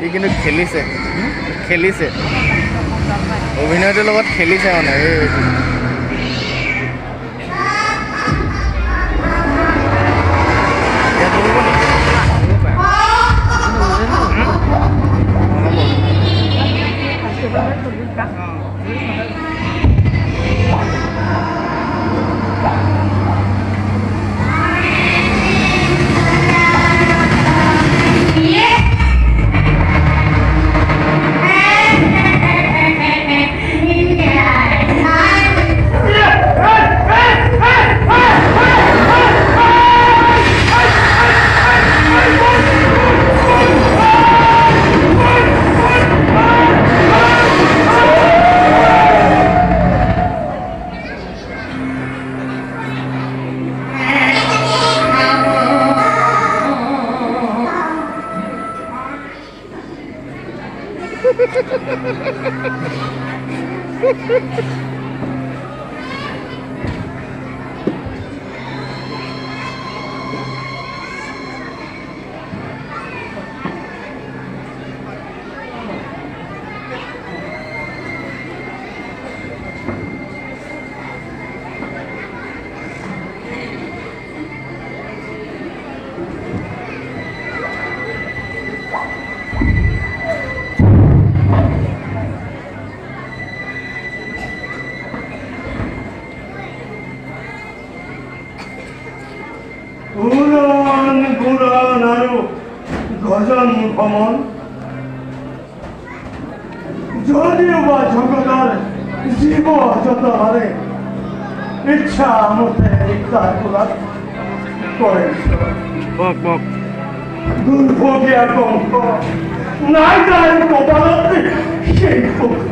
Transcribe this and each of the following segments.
C কিন্তু খেলিছে খেলিছে অভিনয়টোৰ লগত খেলিছে মানে গজন ভ্রমণ যদিও বা জগতার জীব যত হারে ইচ্ছা মতে করে দুর্ভোগিয়া কঙ্ক নাই তার কপালতে সেই দুঃখ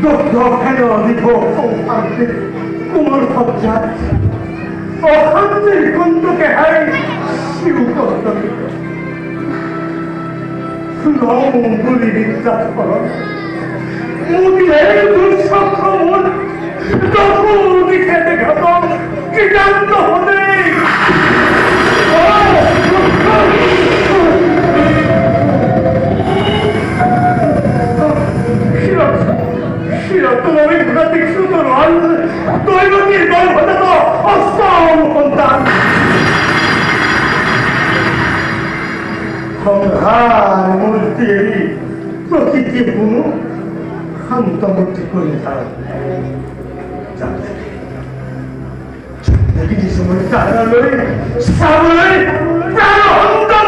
দগ্ধ ফেন দীর্ঘ সৌভাগ্যের কোমল সজ্জায় অশান্তির কুন্তকে হাই গুলি বিশ্বাস করো মুখের দুঃসংক্রমণ দখুতি খেতে খাত কীটান্ত হতে তোমার ঘাতিক সুতর দৈবকীর দল হতে তো অষ্টম সন্তান সংহার মূর্তি প্রকৃতি গুণ শান্তমূর্তি করে তারা দেখি সময় তারা লই সাবলে প্রাণ অন্তর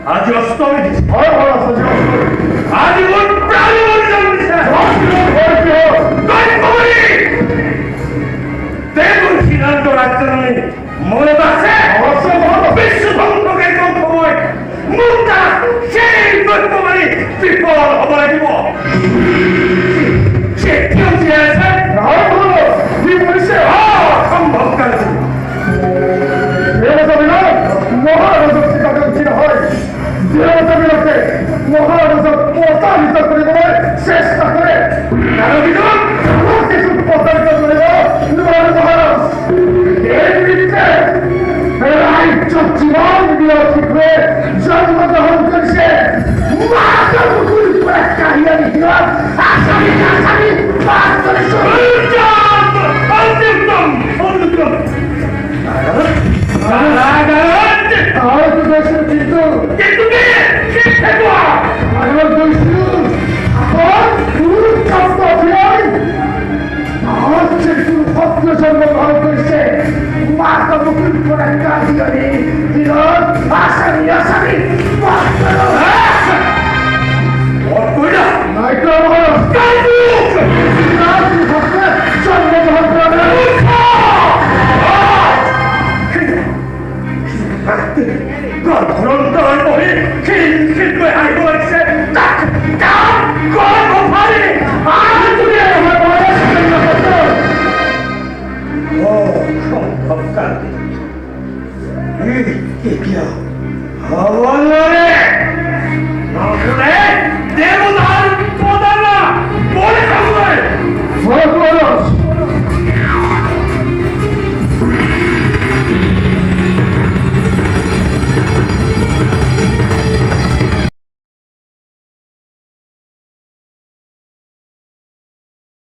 আজি অষ্টমী আজি সিদ্ধান্ত রাজ্য মনে আছে বিশ্বধ্বংসকে সময় মুক্তা সেই দৈত্যমানি বিফল হব লাগিব সে কেউ যে আছে সম্ভব কাজ মহারাজক চিন্তা হয় দেবতাবিলাকে মহারাজক প্রতারিত কৰিবলৈ চেষ্টা কৰে কিছু প্ৰতাৰিত কৰিব মহাৰাজ এই বিৰুদ্ধে ৰাজ্য জীৱন বিৰতিকৈ জন্মগ্ৰহণ কৰিছে জন্মগ্রহণ করেছে Mata mungkin kurang kasih ini. Tidak, asami. Mata. Waktunya. Naik ke bawah. Kamu. Nanti fakta. Jangan berhenti. Còn không tới nổi khi người hai người sẽ đặt cả con của phải tôi nghe là nói là không được không cần kìa hả mọi người nó cứ đấy để một